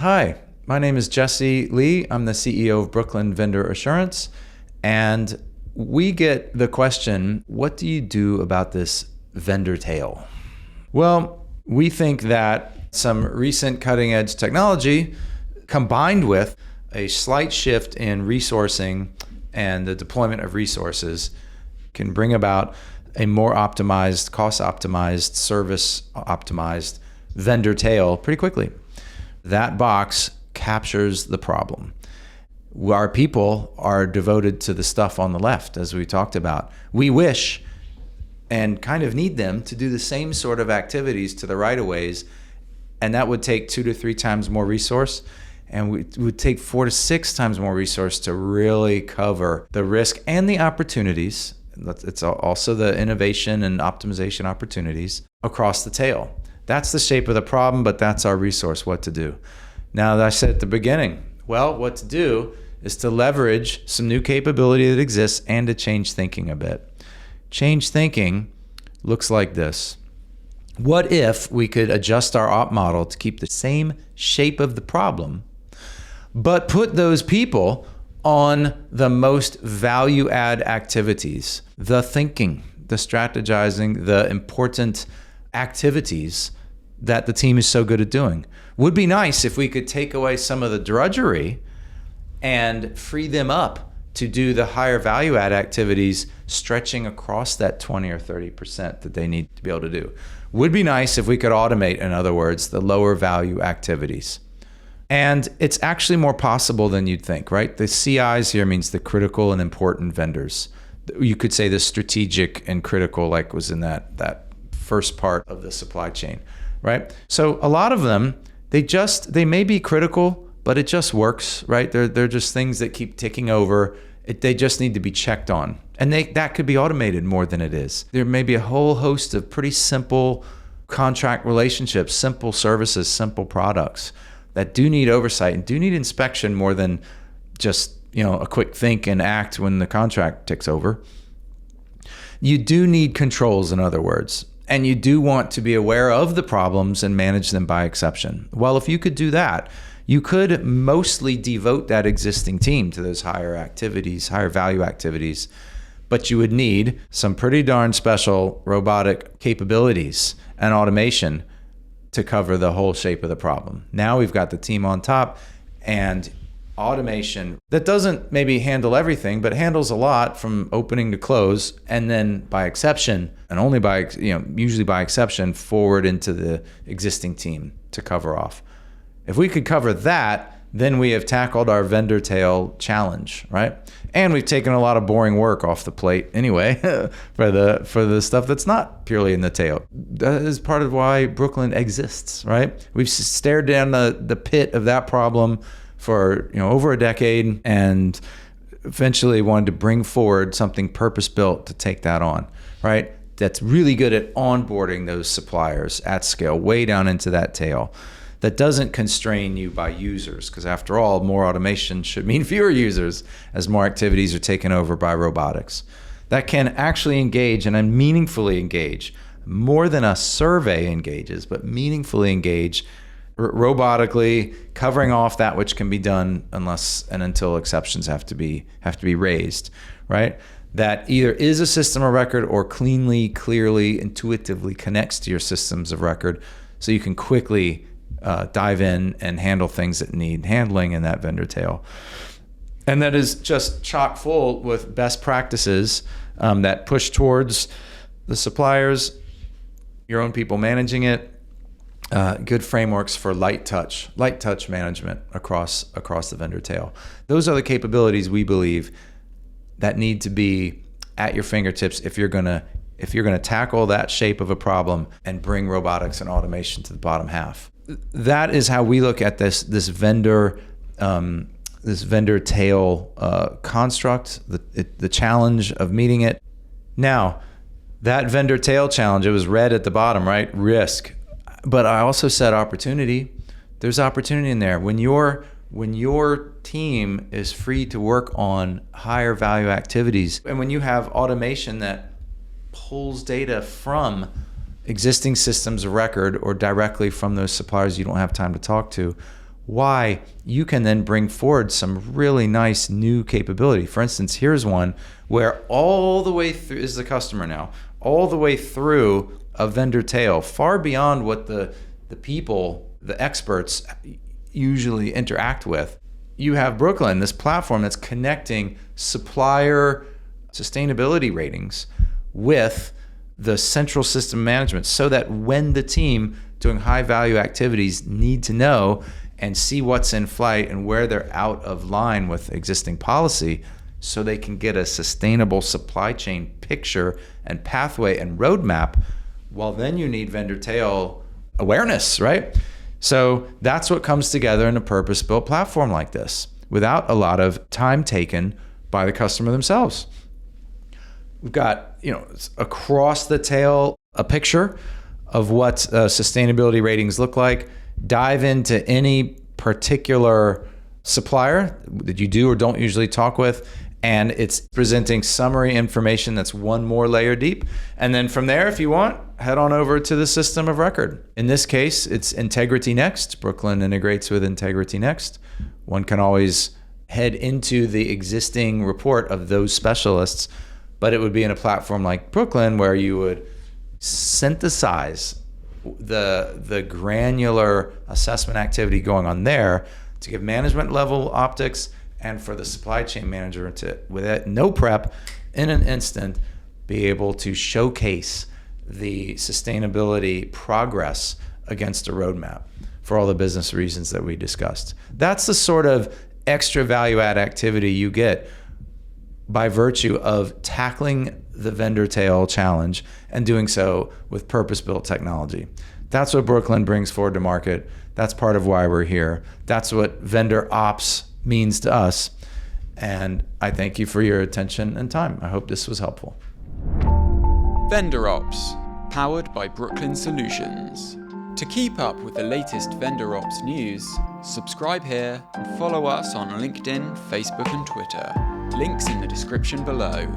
Hi, my name is Jesse Lee. I'm the CEO of Brooklyn Vendor Assurance. And we get the question, what do you do about this vendor tail? Well, we think that some recent cutting edge technology combined with a slight shift in resourcing and the deployment of resources can bring about a more optimized, cost optimized, service optimized vendor tail pretty quickly. That box captures the problem. Our people are devoted to the stuff on the left, as we talked about. We wish and kind of need them to do the same sort of activities to the right-of-ways, and that would take 2 to 3 times more resource, and it would take 4 to 6 times more resource to really cover the risk and the opportunities. It's also the innovation and optimization opportunities across the tail. That's the shape of the problem, but that's our resource, what to do. Now, as I said at the beginning, well, what to do is to leverage some new capability that exists and to change thinking a bit. Change thinking looks like this. What if we could adjust our op model to keep the same shape of the problem, but put those people on the most value add activities, the thinking, the strategizing, the important activities that the team is so good at doing? Would be nice if we could take away some of the drudgery and free them up to do the higher value add activities, stretching across that 20 or 30% that they need to be able to do. Would be nice if we could automate, in other words, the lower value activities. And it's actually more possible than you'd think, right? The CIs here means the critical and important vendors. You could say the strategic and critical, like was in that first part of the supply chain, right? So a lot of them, they may be critical, but it just works, right? They're just things that keep ticking over. They just need to be checked on. And that could be automated more than it is. There may be a whole host of pretty simple contract relationships, simple services, simple products that do need oversight and do need inspection more than just, a quick think and act when the contract ticks over. You do need controls, in other words, and you do want to be aware of the problems and manage them by exception. Well, if you could do that, you could mostly devote that existing team to those higher activities, higher value activities, but you would need some pretty darn special robotic capabilities and automation to cover the whole shape of the problem. Now we've got the team on top and automation that doesn't maybe handle everything, but handles a lot from opening to close, and then by exception, and only by, usually by exception, forward into the existing team to cover off. If we could cover that, then we have tackled our vendor tail challenge, right? And we've taken a lot of boring work off the plate anyway for the stuff that's not purely in the tail. That is part of why Brooklyn exists, right? We've stared down the pit of that problem for over a decade, and eventually wanted to bring forward something purpose-built to take that on, right? That's really good at onboarding those suppliers at scale, way down into that tail. That doesn't constrain you by users, because after all, more automation should mean fewer users as more activities are taken over by robotics. That can actually engage and meaningfully engage, more than a survey engages, but meaningfully engage robotically, covering off that which can be done unless and until exceptions have to be raised, right? That either is a system of record or cleanly, clearly, intuitively connects to your systems of record, so you can quickly dive in and handle things that need handling in that vendor tail. And that is just chock full with best practices that push towards the suppliers, your own people managing it, good frameworks for light touch management across the vendor tail. Those are the capabilities we believe that need to be at your fingertips if you're gonna tackle that shape of a problem and bring robotics and automation to the bottom half. That is how we look at this vendor tail construct, the challenge of meeting it. Now, that vendor tail challenge, it was red at the bottom, right? Risk. But I also said opportunity. There's opportunity in there. When your team is free to work on higher value activities, and when you have automation that pulls data from existing systems of record or directly from those suppliers you don't have time to talk to, why you can then bring forward some really nice new capability. For instance, here's one where all the way through is the customer now, all the way through a vendor tail, far beyond what the people, the experts usually interact with. You have Brooklyn, this platform that's connecting supplier sustainability ratings with the central system management, so that when the team doing high value activities need to know and see what's in flight and where they're out of line with existing policy, so they can get a sustainable supply chain picture and pathway and roadmap, well, then you need vendor tail awareness, right? So that's what comes together in a purpose-built platform like this, without a lot of time taken by the customer themselves. We've got, across the tail, a picture of what sustainability ratings look like. Dive into any particular supplier that you do or don't usually talk with, and it's presenting summary information that's one more layer deep. And then from there, if you want, head on over to the system of record. In this case, it's Integrity Next. Brooklyn integrates with Integrity Next. One can always head into the existing report of those specialists, but it would be in a platform like Brooklyn where you would synthesize the granular assessment activity going on there to give management level optics, and for the supply chain manager to, with it, no prep, in an instant, be able to showcase the sustainability progress against a roadmap for all the business reasons that we discussed. That's the sort of extra value add activity you get by virtue of tackling the vendor tail challenge and doing so with purpose-built technology. That's what Brooklyn brings forward to market. That's part of why we're here. That's what vendor ops means to us. And I thank you for your attention and time. I hope this was helpful. Vendor Ops, powered by Brooklyn Solutions. To keep up with the latest Vendor Ops news, subscribe here and follow us on LinkedIn, Facebook and Twitter. Links in the description below.